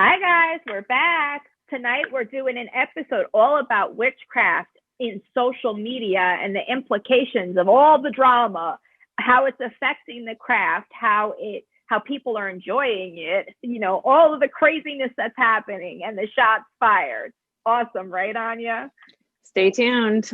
Hi guys, we're back. Tonight we're doing an episode all about witchcraft in social media and the implications of all the drama, how it's affecting the craft, how people are enjoying it, all of the craziness that's happening and the shots fired. Awesome, right, Anja? Stay tuned.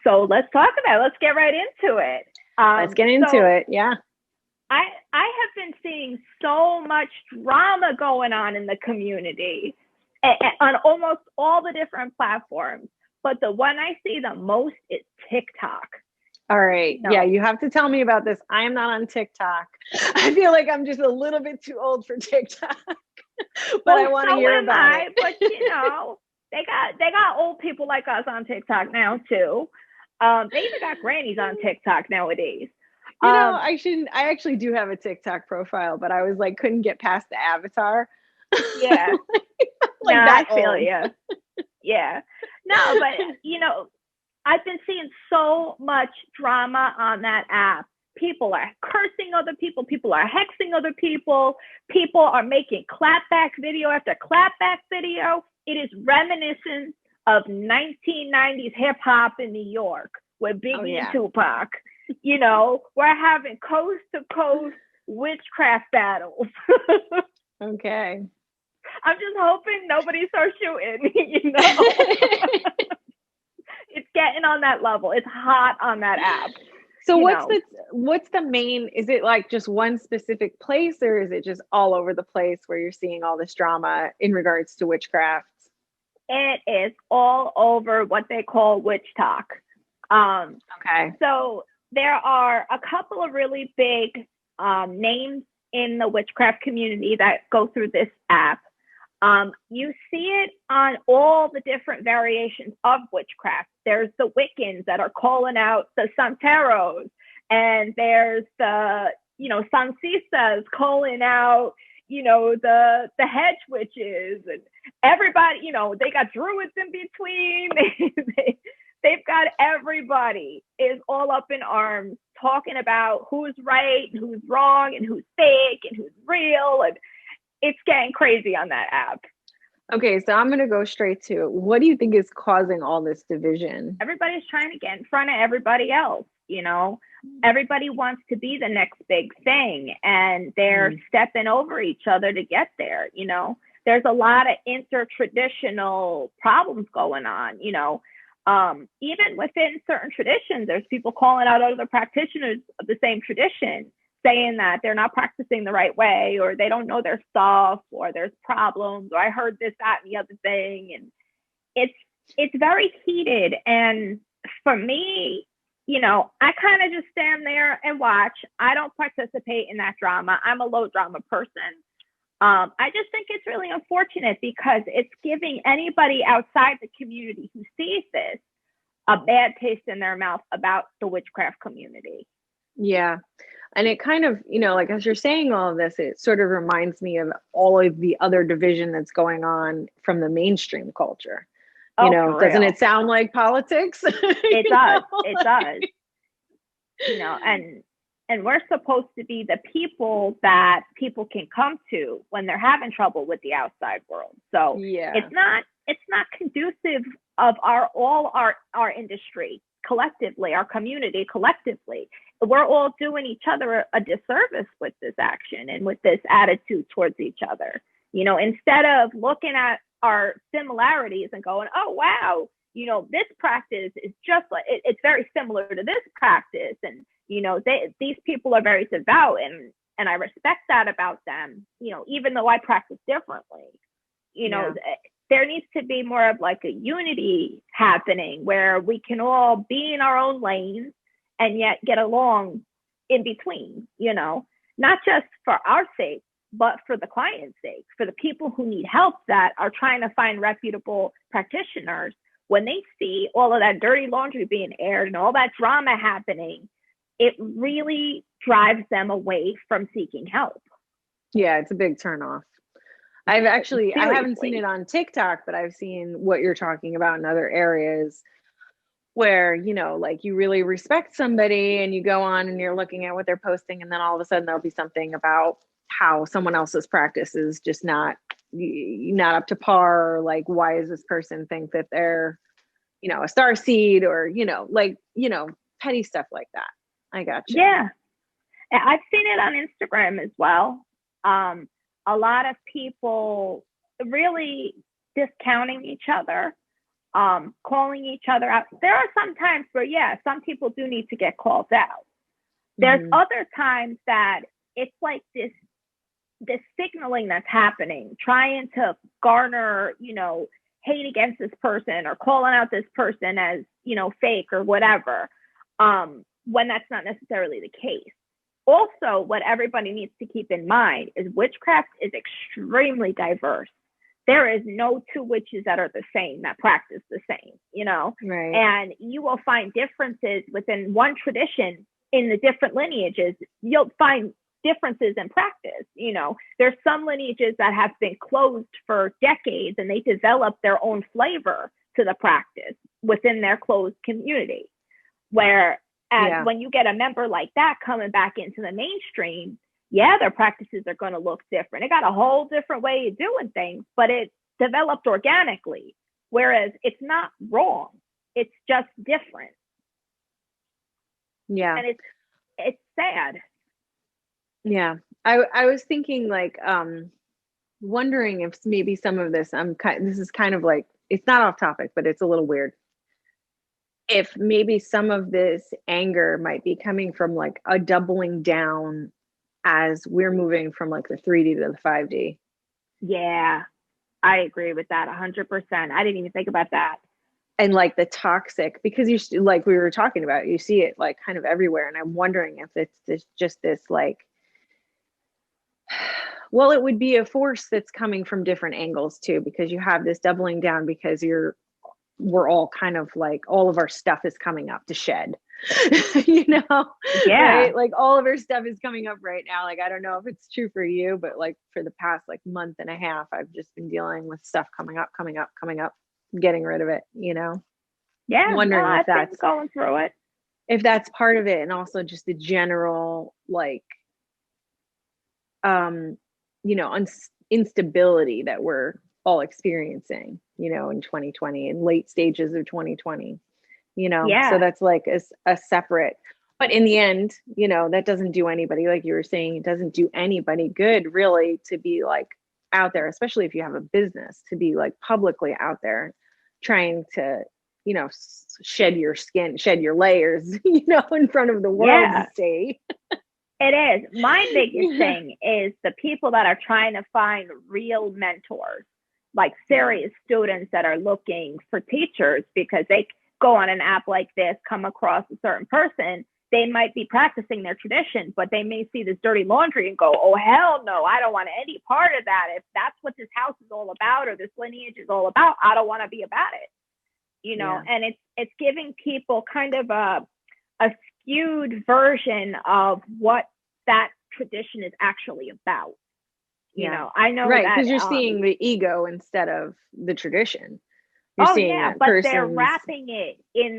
So let's talk about it. Let's get right into it. Let's get into it. Yeah. I have been seeing so much drama going on in the community on almost all the different platforms. But the one I see the most is TikTok. All right. No. Yeah, you have to tell me about this. I am not on TikTok. I feel like I'm just a little bit too old for TikTok. But I want to hear about it. But they got old people like us on TikTok now too. They even got grannies on TikTok nowadays. I actually do have a TikTok profile, but I was like, couldn't get past the avatar. Yeah. I feel you. Yeah. No, but I've been seeing so much drama on that app. People are cursing other people. People are hexing other people. People are making clapback video after clapback video. It is reminiscent of 1990s hip hop in New York with Biggie and Tupac. We're having coast to coast witchcraft battles. Okay. I'm just hoping nobody starts shooting, It's getting on that level. It's hot on that app. So what's the main, is it like just one specific place, or is it just all over the place where you're seeing all this drama in regards to witchcraft? It is all over what they call witch talk. Okay. So there are a couple of really big names in the witchcraft community that go through this app. You see it on all the different variations of witchcraft. There's the Wiccans that are calling out the Santeros, and there's the, Sancistas calling out, the hedge witches, and everybody, they got druids in between. They've got everybody is all up in arms talking about who's right and who's wrong and who's fake and who's real. And it's getting crazy on that app. Okay, so I'm going to go straight to it. What do you think is causing all this division? Everybody's trying to get in front of everybody else, Everybody wants to be the next big thing, and they're stepping over each other to get there, There's a lot of intertraditional problems going on, even within certain traditions, there's people calling out other practitioners of the same tradition, saying that they're not practicing the right way, or they don't know their stuff, or there's problems, or I heard this, that, and the other thing. And it's very heated. And for me, I kind of just stand there and watch. I don't participate in that drama. I'm a low drama person. I just think it's really unfortunate because it's giving anybody outside the community who sees this a bad taste in their mouth about the witchcraft community. Yeah. And it kind of, like as you're saying all of this, it sort of reminds me of all of the other division that's going on from the mainstream culture. Doesn't it sound like politics? It does. It does. And we're supposed to be the people that people can come to when they're having trouble with the outside world. So it's not conducive of our industry collectively, our community collectively. We're all doing each other a disservice with this action and with this attitude towards each other. Instead of looking at our similarities and going, oh, wow, this practice is just like, it's very similar to this practice. And, these people are very devout, and I respect that about them, even though I practice differently. There needs to be more of like a unity happening where we can all be in our own lanes and yet get along in between, not just for our sake, but for the client's sake, for the people who need help that are trying to find reputable practitioners. When they see all of that dirty laundry being aired and all that drama happening, it really drives them away from seeking help. Yeah, it's a big turnoff. I haven't seen it on TikTok, but I've seen what you're talking about in other areas where, you know, like you really respect somebody and you go on and you're looking at what they're posting, and then all of a sudden there'll be something about how someone else's practice is just not up to par. Or like, why does this person think that they're, you know, a star seed, or, you know, like, you know, petty stuff like that. I got you. Yeah. I've seen it on Instagram as well. A lot of people really discounting each other, calling each other out. There are some times where, yeah, some people do need to get called out. There's other times that it's like this signaling that's happening, trying to garner, you know, hate against this person or calling out this person as, you know, fake or whatever, when that's not necessarily the case. Also, what everybody needs to keep in mind is witchcraft is extremely diverse. There is no two witches that are the same, that practice the same, you know? Right. And you will find differences within one tradition in the different lineages. You'll find differences in practice. You know, there's some lineages that have been closed for decades and they develop their own flavor to the practice within their closed community. Whereas when you get a member like that coming back into the mainstream, yeah, their practices are going to look different. It got a whole different way of doing things, but it developed organically. Whereas it's not wrong. It's just different. Yeah. And it's sad. Yeah. I was thinking, like, wondering if maybe some of this, this is kind of like, it's not off topic, but it's a little weird. If maybe some of this anger might be coming from like a doubling down as we're moving from like the 3D to the 5D. Yeah, I agree with that 100%. I didn't even think about that. And like the toxic, because you, like we were talking about, you see it like kind of everywhere. And I'm wondering if it's just this like, well, it would be a force that's coming from different angles too, because you have this doubling down because we're all kind of like, all of our stuff is coming up to shed, you know? Yeah. Right? Like all of our stuff is coming up right now. Like, I don't know if it's true for you, but like for the past like month and a half, I've just been dealing with stuff coming up, getting rid of it, you know? Yeah. I'm wondering if that's going through it. If that's part of it. And also just the general, like, you know, instability that we're all experiencing, you know, in 2020 and late stages of 2020, you know? Yeah. So that's like a separate, but in the end, you know, that doesn't do anybody, like you were saying, it doesn't do anybody good really to be like out there, especially if you have a business, to be like publicly out there trying to, you know, shed your skin, shed your layers, you know, in front of the world to see. It is. My biggest thing is the people that are trying to find real mentors, like serious students that are looking for teachers, because they go on an app like this, come across a certain person, they might be practicing their tradition, but they may see this dirty laundry and go, oh, hell no, I don't want any part of that. If that's what this house is all about or this lineage is all about, I don't want to be about it. You know, and it's giving people kind of a skewed version of what that tradition is actually about. You know, I know right, that because you're seeing the ego instead of the tradition. You're seeing but they're wrapping it in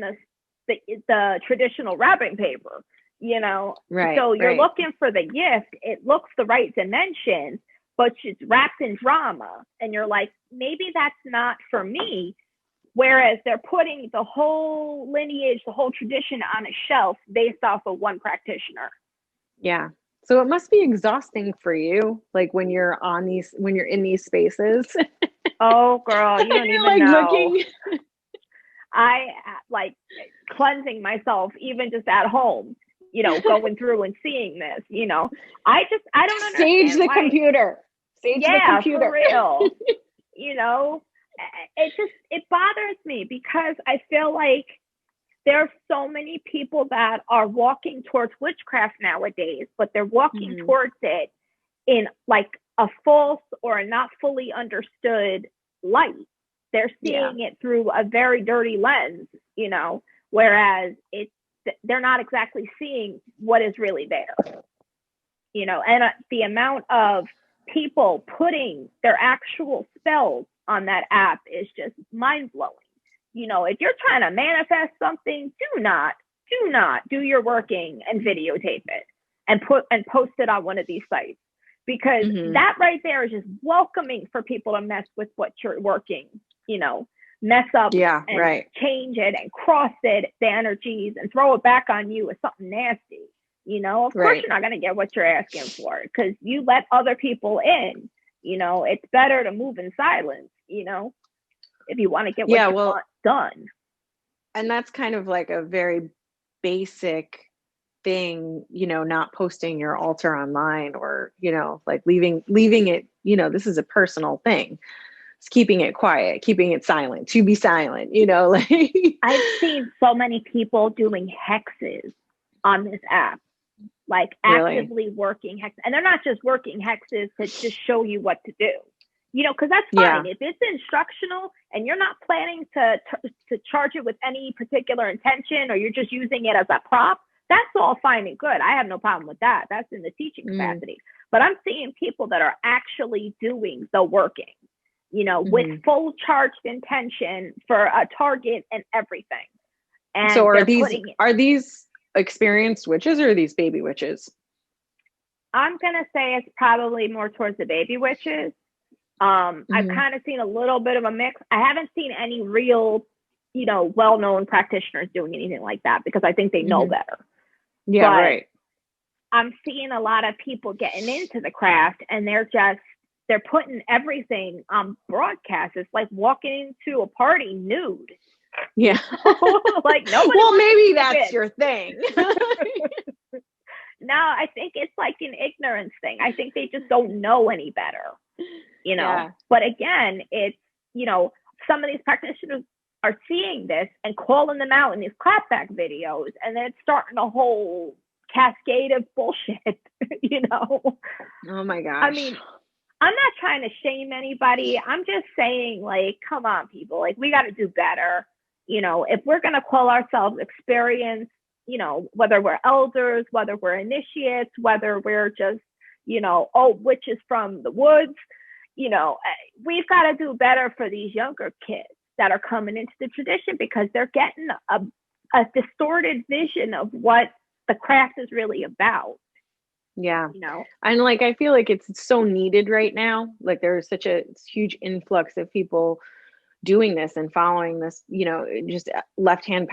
the traditional wrapping paper, you know. Right. So you're looking for the gift, it looks the right dimension, but it's wrapped in drama, and you're like, maybe that's not for me. Whereas they're putting the whole lineage, the whole tradition on a shelf based off of one practitioner. Yeah. So it must be exhausting for you, like when you're in these spaces. Oh, girl, you don't even like know. Looking. I like cleansing myself, even just at home, you know, going through and seeing this, you know. I don't understand. Sage the computer. For real. You know, it bothers me because I feel like there are so many people that are walking towards witchcraft nowadays, but they're walking towards it in like a false or a not fully understood light. They're seeing it through a very dirty lens, you know, whereas it's they're not exactly seeing what is really there, you know. And the amount of people putting their actual spells on that app is just mind-blowing. You know, if you're trying to manifest something, do not do your working and videotape it and post it on one of these sites, because that right there is just welcoming for people to mess with what you're working, you know, mess up and change it and cross it, the energies, and throw it back on you as something nasty. You know, of course you're not going to get what you're asking for, because you let other people in. You know, it's better to move in silence, you know, if you want to get what you want done. And that's kind of like a very basic thing, you know, not posting your altar online, or, you know, like leaving it, you know, this is a personal thing. It's keeping it quiet, keeping it silent, to be silent, you know, like I've seen so many people doing hexes on this app, like actively working hexes. And they're not just working hexes to just show you what to do, you know, because that's fine. If it's instructional and you're not planning to charge it with any particular intention, or you're just using it as a prop, that's all fine and good. I have no problem with that. That's in the teaching capacity. But I'm seeing people that are actually doing the working, you know, with full charged intention for a target and everything. And so are these experienced witches, or are these baby witches? I'm gonna say it's probably more towards the baby witches. I've kind of seen a little bit of a mix. I haven't seen any real, you know, well-known practitioners doing anything like that, because I think they know better. Yeah, but right. I'm seeing a lot of people getting into the craft, and they're putting everything on broadcast. It's like walking into a party nude. Yeah. Like nobody. Well, maybe that's your thing. No, I think it's like an ignorance thing. I think they just don't know any better, you know. Yeah. But again, it's, you know, some of these practitioners are seeing this and calling them out in these clapback videos, and then it's starting a whole cascade of bullshit, you know. Oh my gosh. I mean, I'm not trying to shame anybody. I'm just saying, like, come on, people. Like, we got to do better. You know, if we're going to call ourselves experienced, you know, whether we're elders, whether we're initiates, whether we're just, you know, witches from the woods, you know, we've got to do better for these younger kids that are coming into the tradition, because they're getting a distorted vision of what the craft is really about. Yeah. You know, and like, I feel like it's so needed right now. Like, there's such a huge influx of people doing this and following this, you know, just left-hand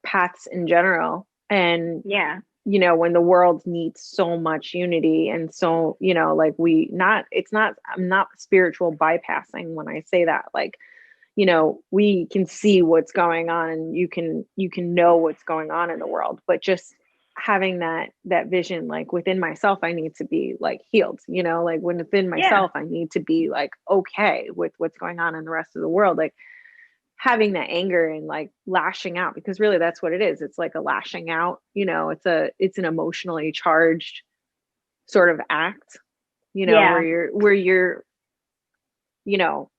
paths in general. And you know, when the world needs so much unity, and so, you know, like I'm not spiritual bypassing when I say that. Like, you know, we can see what's going on, and you can know what's going on in the world, but just having that vision, like within myself, I need to be like healed, you know, like within myself, I need to be like okay with what's going on in the rest of the world. Like, having that anger and like lashing out, because really that's what it is. It's like a lashing out, you know, it's an emotionally charged sort of act, you know, where you're, you know,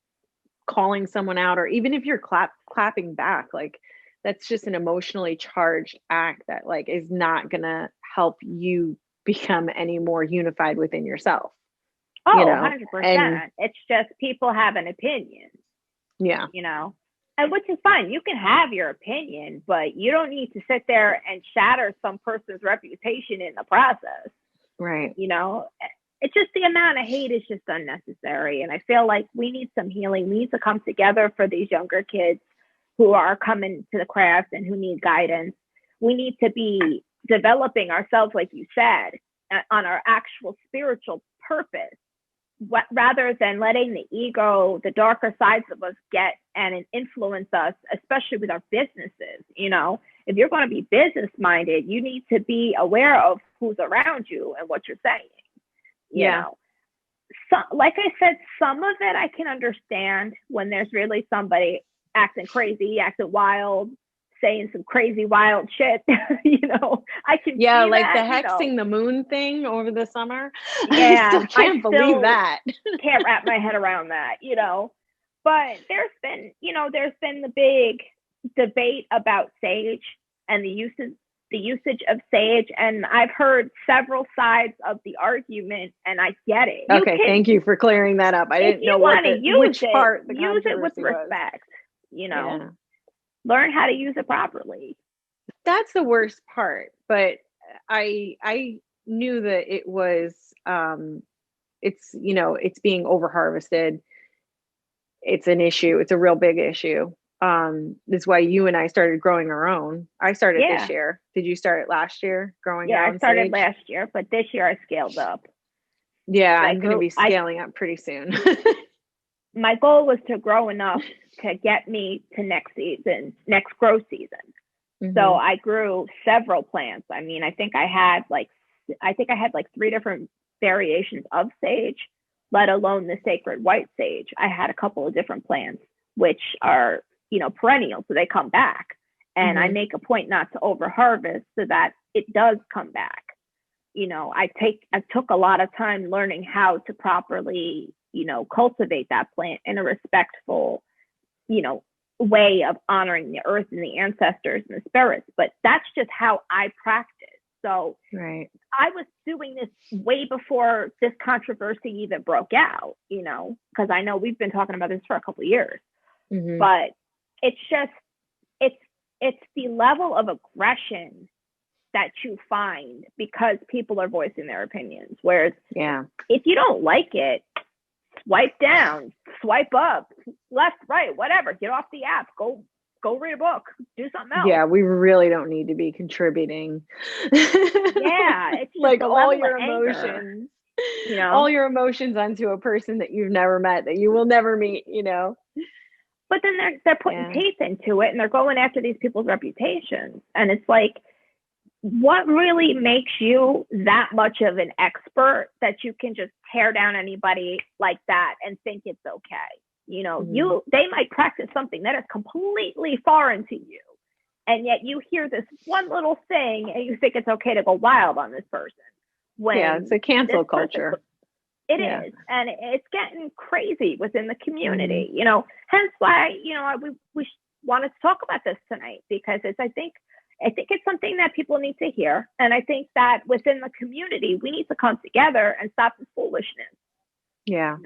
calling someone out, or even if you're clapping back, like that's just an emotionally charged act that like is not gonna help you become any more unified within yourself. Oh, you know? 100%. And it's just people have an opinion. Yeah. You know, and which is fine. You can have your opinion, but you don't need to sit there and shatter some person's reputation in the process. Right. You know, it's just the amount of hate is just unnecessary. And I feel like we need some healing. We need to come together for these younger kids who are coming to the craft and who need guidance. We need to be developing ourselves, like you said, on our actual spiritual purpose, rather than letting the ego, the darker sides of us get and influence us, especially with our businesses. You know, if you're going to be business minded, you need to be aware of who's around you and what you're saying. You know, so, like I said, some of it I can understand when there's really somebody acting crazy, acting wild, saying some crazy wild shit. You know, I can see like that, the hexing the moon thing over the summer. Yeah, I can't believe that. Can't wrap my head around that, you know. But there's been the big debate about sage. and the usage of sage. And I've heard several sides of the argument, and I get it. Okay, thank you for clearing that up. I didn't know which part the use it with respect, learn how to use it properly. That's the worst part, but I knew that it was it's being over harvested. It's an issue. It's a real big issue. That's why you and I started growing our own. I started this year. Did you start last year growing your own? I started sage? last year, but this year I scaled up. Yeah, I'm going to be scaling up pretty soon. My goal was to grow enough to get me to next grow season. Mm-hmm. So I grew several plants. I mean, I think I had like 3 different variations of sage, let alone the sacred white sage. I had a couple of different plants, which are, perennial, so they come back. And I make a point not to over harvest so that it does come back. I took a lot of time learning how to properly, cultivate that plant in a respectful, way of honoring the earth and the ancestors and the spirits. But that's just how I practice. So right. I was doing this way before this controversy even broke out, because I know we've been talking about this for a couple of years. Mm-hmm. But it's just, it's the level of aggression that you find because people are voicing their opinions. Whereas if you don't like it, swipe down, swipe up, left, right, whatever, get off the app, go read a book, do something else. Yeah, we really don't need to be contributing. It's like all your emotions, all your emotions onto a person that you've never met, that you will never meet, But then they're putting teeth into it, and they're going after these people's reputations. And it's like, what really makes you that much of an expert that you can just tear down anybody like that and think it's okay? They might practice something that is completely foreign to you, and yet you hear this one little thing and you think it's okay to go wild on this person. It's a cancel culture. It is, and it's getting crazy within the community. Hence why we wanted to talk about this tonight, because I think it's something that people need to hear, and I think that within the community we need to come together and stop this foolishness. Yeah.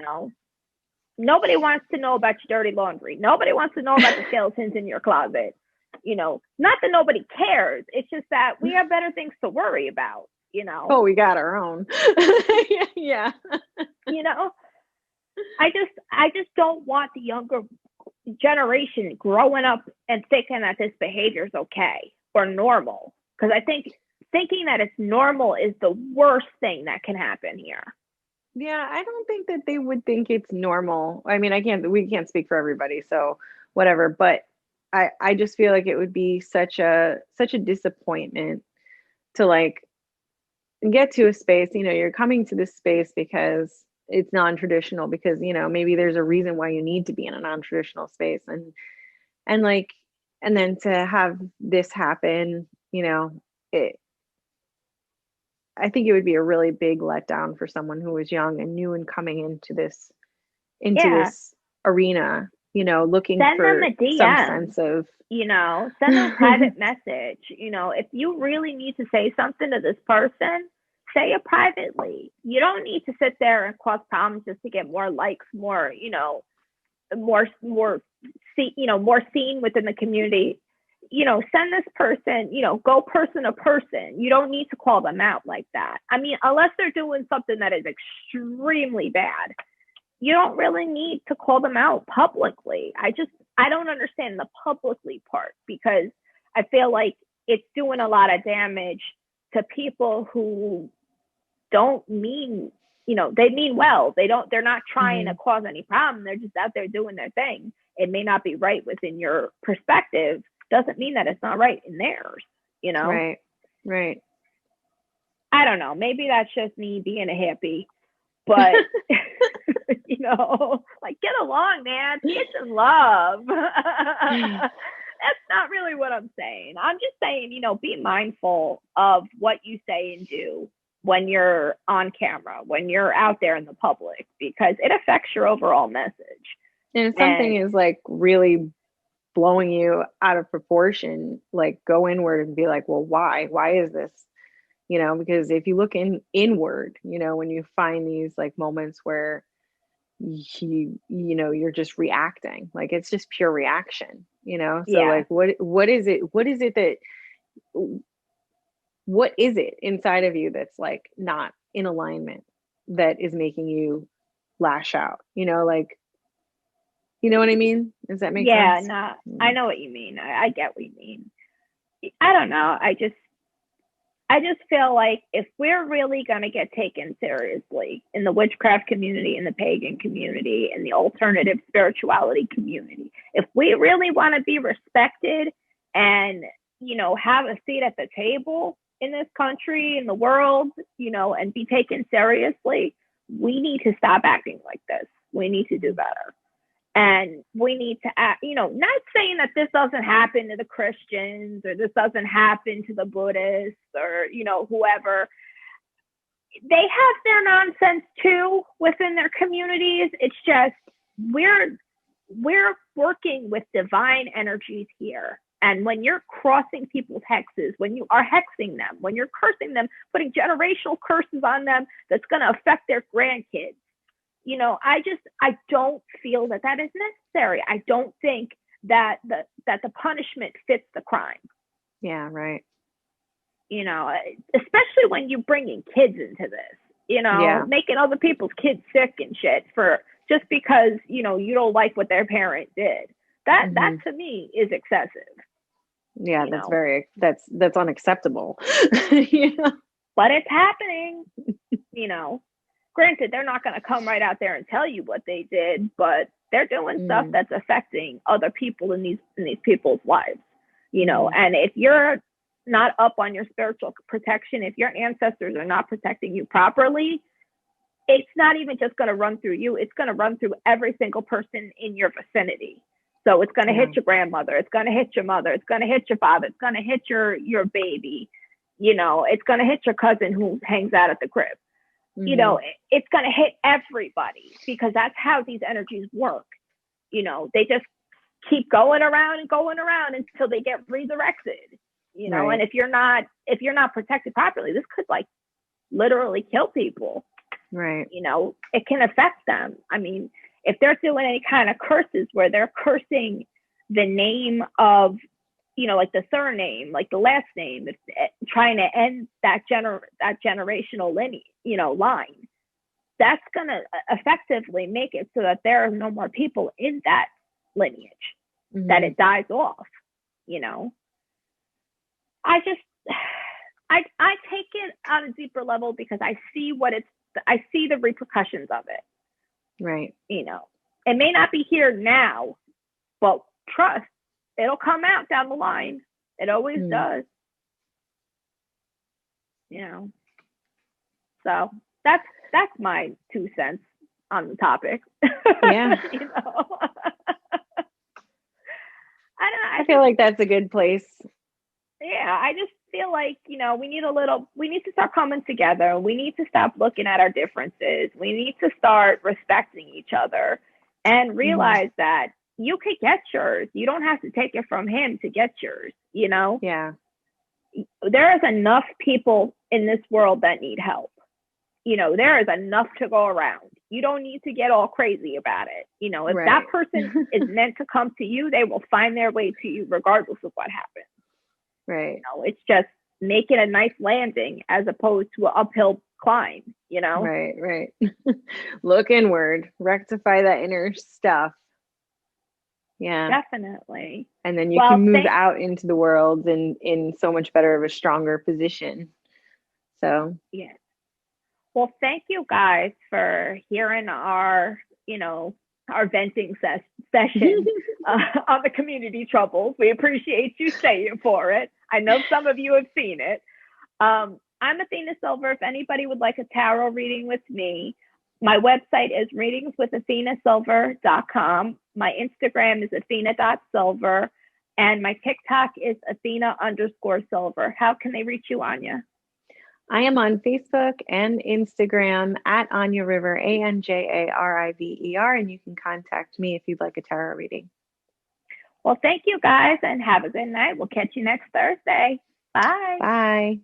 Nobody wants to know about your dirty laundry. Nobody wants to know about the skeletons in your closet. Not that nobody cares. It's just that we have better things to worry about. Oh, we got our own. Yeah. I just don't want the younger generation growing up and thinking that this behavior is okay or normal. Because I think thinking that it's normal is the worst thing that can happen here. Yeah, I don't think that they would think it's normal. I mean, we can't speak for everybody, so whatever. But I just feel like it would be such a disappointment to like get to a space, you're coming to this space because it's non-traditional, because, maybe there's a reason why you need to be in a non-traditional space. And then to have this happen, I think it would be a really big letdown for someone who was young and new and coming into this arena, looking for some sense of, send them a private message. If you really need to say something to this person, say it privately. You don't need to sit there and cause problems just to get more likes, more seen within the community. Send this person, go person to person. You don't need to call them out like that. I mean, unless they're doing something that is extremely bad, you don't really need to call them out publicly. I don't understand the publicly part, because I feel like it's doing a lot of damage to people who don't mean, they mean well. They're not trying to cause any problem. They're just out there doing their thing. It may not be right within your perspective. Doesn't mean that it's not right in theirs, Right. I don't know. Maybe that's just me being a hippie, but like, get along, man. Peace and love. That's not really what I'm saying. I'm just saying, be mindful of what you say and do when you're on camera, when you're out there in the public, because it affects your overall message. And if something is like really blowing you out of proportion, like go inward and be like, well, why is this? Because if you look inward, when you find these like moments where you're just reacting, like it's just pure reaction, so like what is it inside of you that's like not in alignment, that is making you lash out, like, you know what I mean? Does that make sense? No, I know what you mean. I get what you mean. I don't know. I just feel like if we're really going to get taken seriously in the witchcraft community, in the pagan community, in the alternative spirituality community, if we really want to be respected and, have a seat at the table in this country, in the world, and be taken seriously, we need to stop acting like this. We need to do better. And we need to act, not saying that this doesn't happen to the Christians or this doesn't happen to the Buddhists or, whoever. They have their nonsense too within their communities. It's just we're working with divine energies here. And when you're crossing people's hexes, when you are hexing them, when you're cursing them, putting generational curses on them that's going to affect their grandkids, I don't feel that is necessary. I don't think that the punishment fits the crime. Yeah, right. Especially when you're bringing kids into this, making other people's kids sick and shit for just because, you don't like what their parent did. That to me is excessive. Yeah, that's unacceptable. But it's happening, Granted, they're not going to come right out there and tell you what they did, but they're doing stuff that's affecting other people in these people's lives, and if you're not up on your spiritual protection, if your ancestors are not protecting you properly, it's not even just going to run through you. It's going to run through every single person in your vicinity. So it's going to hit your grandmother. It's going to hit your mother. It's going to hit your father. It's going to hit your baby. It's going to hit your cousin who hangs out at the crib. It's going to hit everybody because that's how these energies work. They just keep going around until they get resurrected, right. And if you're not protected properly, this could like literally kill people. Right. It can affect them. I mean, if they're doing any kind of curses where they're cursing the name of, like the surname, like the last name, it's trying to end that generational lineage, line, that's going to effectively make it so that there are no more people in that lineage, that it dies off, I take it on a deeper level because I see I see the repercussions of it. Right. It may not be here now, but trust, it'll come out down the line. It always does. So that's my 2 cents on the topic. Yeah. I feel like that's a good place. Yeah, I just feel like, we need to start coming together. We need to stop looking at our differences. We need to start respecting each other and realize that you could get yours. You don't have to take it from him to get yours, Yeah. There is enough people in this world that need help. There is enough to go around. You don't need to get all crazy about it. If right. that person is meant to come to you, they will find their way to you regardless of what happens. Right. It's just making a nice landing as opposed to an uphill climb, Right. Look inward, rectify that inner stuff. Yeah, definitely. And then you can move out into the world in so much better of a stronger position. So yeah. Well, thank you guys for hearing our venting session on the community troubles. We appreciate you staying for it. I know some of you have seen it. I'm Athena Silver. If anybody would like a tarot reading with me, my website is readingswithathenasilver.com. My Instagram is athena.silver. And my TikTok is Athena_silver. How can they reach you, Anja? I am on Facebook and Instagram at Anja River, ANJARIVER, and you can contact me if you'd like a tarot reading. Well, thank you guys and have a good night. We'll catch you next Thursday. Bye. Bye.